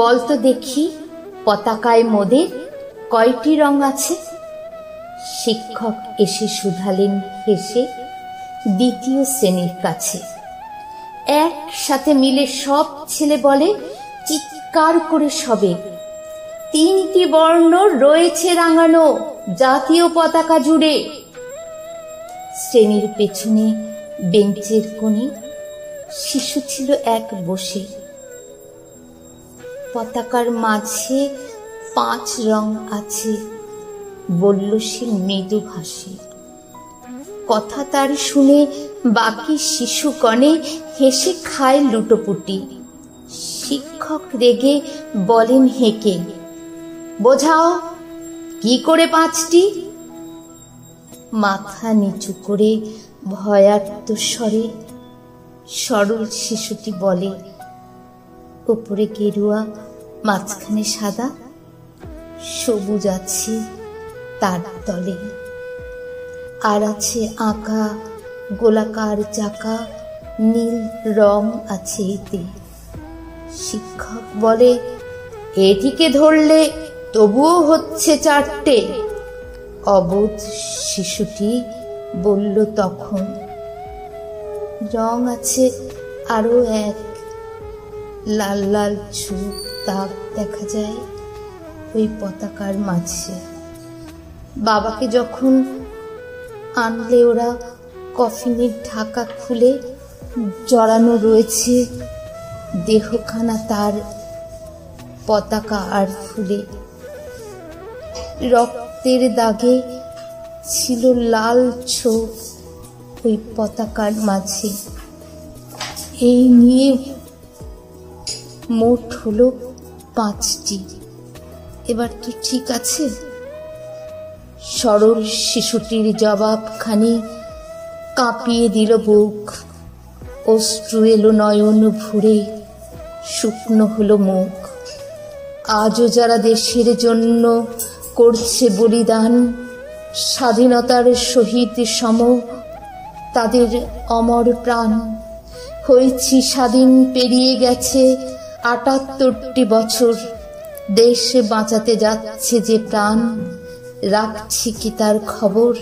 বলতো দেখি, পতাকায় মোদের কয়টি রং আছে? শিক্ষক এসে শুধালেন হেসে দ্বিতীয় শ্রেণীর কাছে। একসাথে মিলে সব ছেলে বলে চিৎকার করে সবে, 3টি বর্ণ রয়েছে রাঙানো জাতীয় পতাকা জুড়ে। শ্রেণীর পেছনে বেঞ্চের কোণে শিশু ছিল এক বসে। পতাকার মাঝে 5 রং আছে, বলল সে মৃদু ভাষে। কথা তার শুনে বাকি শিশু কণে হেসে খায় লুটোপুটি। শিক্ষক রেগে বলেন হেঁকে, বোঝাও কি করে 5টি? মাথা নিচু করে ভয়ার্ত স্বরে সরল শিশুটি বলে, উপরে গেরুয়া, মাঝখানে সাদা, সবুজ আছে তার তলে, আর আছে আঁকা গোলাকার চাকা, নীল রং আছে এতে। শিক্ষক বলে, এটিকে ধরলে তবুও হচ্ছে 4টে। অবোধ শিশুটি বলল তখন, রং আছে আরো এক, লাল লাল ছোপ দাগ দেখা যায় ওই পতাকার মাঝে। বাবাকে যখন আনলে ওরা, কফিনের ঢাকা খুলে জড়ানো রয়েছে দেহখানা তার পতাকা আর ফুলে। রক্তের দাগে ছিল লাল ছোপ ওই পতাকার মাঝে। এই নিয়ে মোট হলো 5টি। এবার তো ঠিক আছে? সরল শিশুটির জবাবখানি কাঁপিয়ে দিল বুক। অশ্রু এলো নয়ন ভরে, শুকনো হলো মুখ। আজও যারা দেশের জন্য করছে বলিদান, স্বাধীনতার শহীদ সম তাদের অমর প্রাণ। হয়েছি স্বাধীন, পেরিয়ে গেছে 78টি বছর। দেশ বাঁচাতে যাচ্ছে যে প্রাণ, রাখছি কি তার খবর?